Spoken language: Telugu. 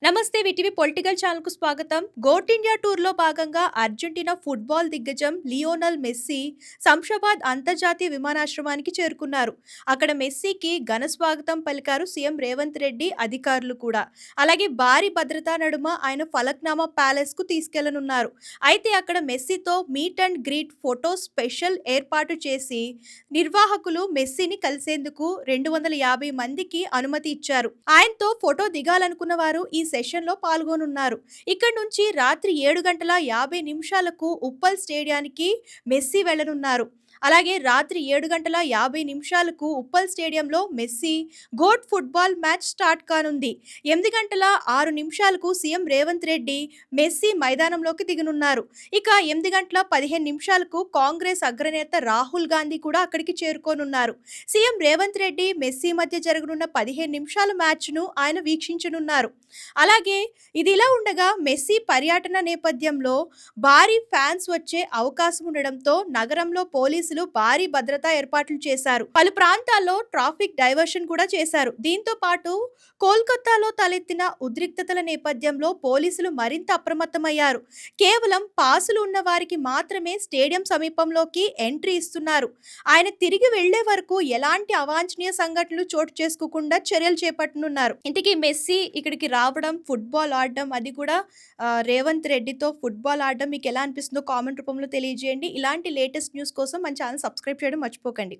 నమస్తే వీటీవీ పొలిటికల్ ఛానల్‌కు స్వాగతం. గోట్ ఇండియా టూర్‌లో భాగంగా అర్జెంటీనా ఫుట్బాల్ దిగ్గజం లియోనల్ మెస్సీ శంషాబాద్ అంతర్జాతీయ విమానాశ్రయానికి చేరుకున్నారు. అక్కడ మెస్సీకి ఘన స్వాగతం పలికారు సీఎం రేవంత్ రెడ్డి అధికారులు కూడా. అలాగే భారీ భద్రతా నడుమ ఆయన ఫలక్నామా ప్యాలెస్‌కు తీసుకెళ్లనున్నారు. అయితే అక్కడ మెస్సీతో meet and greet photo special ఏర్పాటు చేసి నిర్వాహకులు మెస్సీని కలిసేందుకు 250 మందికి అనుమతి ఇచ్చారు. ఆయనతో ఫోటో దిగాలనుకున్న వారు ఈ సెషన్‌లో పాల్గొనున్నారు. ఇక్కడి నుంచి రాత్రి 7:50 ఉప్పల్ స్టేడియానికి మెస్సీ వెళ్లనున్నారు. అలాగే రాత్రి 7:50 ఉప్పల్ స్టేడియంలో Messi goat football match start కానుంది. 8:06 సీఎం రేవంత్ రెడ్డి మెస్సీ మైదానంలోకి దిగనున్నారు. ఇక 8:15 కాంగ్రెస్ అగ్రనేత రాహుల్ గాంధీ కూడా అక్కడికి చేరుకోనున్నారు. సీఎం రేవంత్ రెడ్డి మెస్సీ మధ్య జరగనున్న 15 నిమిషాల మ్యాచ్‌ను ఆయన వీక్షించనున్నారు. అలాగే ఇదిలా ఉండగా మెస్సీ పర్యటన నేపథ్యంలో భారీ ఫ్యాన్స్ వచ్చే అవకాశం ఉండడంతో నగరంలో పోలీసులు భారీ భద్రతా ఏర్పాట్లు చేశారు. పలు ప్రాంతాల్లో ట్రాఫిక్ డైవర్షన్ కూడా చేశారు. దీంతో పాటు కోల్కతాలో తలెత్తిన ఉద్రిక్తతల నేపథ్యంలో పోలీసులు మరింత అప్రమత్తమయ్యారు. కేవలం పాసులు ఉన్న వారికి మాత్రమే స్టేడియం సమీపంలోకి ఎంట్రీ ఇస్తున్నారు. ఆయన తిరిగి వెళ్లే వరకు ఎలాంటి అవాంఛనీయ సంఘటనలు చోటు చేసుకోకుండా చర్యలు చేపట్టనున్నారు. ఇంతకీ మెస్సీ ఇక్కడికి రావడం, ఫుట్బాల్ ఆడడం, అది కూడా రేవంత్ రెడ్డితో ఫుట్బాల్ ఆడడం మీకు ఎలా అనిపిస్తుందో కామెంట్ రూపంలో తెలియజేయండి. ఇలాంటి లేటెస్ట్ న్యూస్ కోసం మన ఛానల్ సబ్స్క్రైబ్ చేయడం మర్చిపోకండి.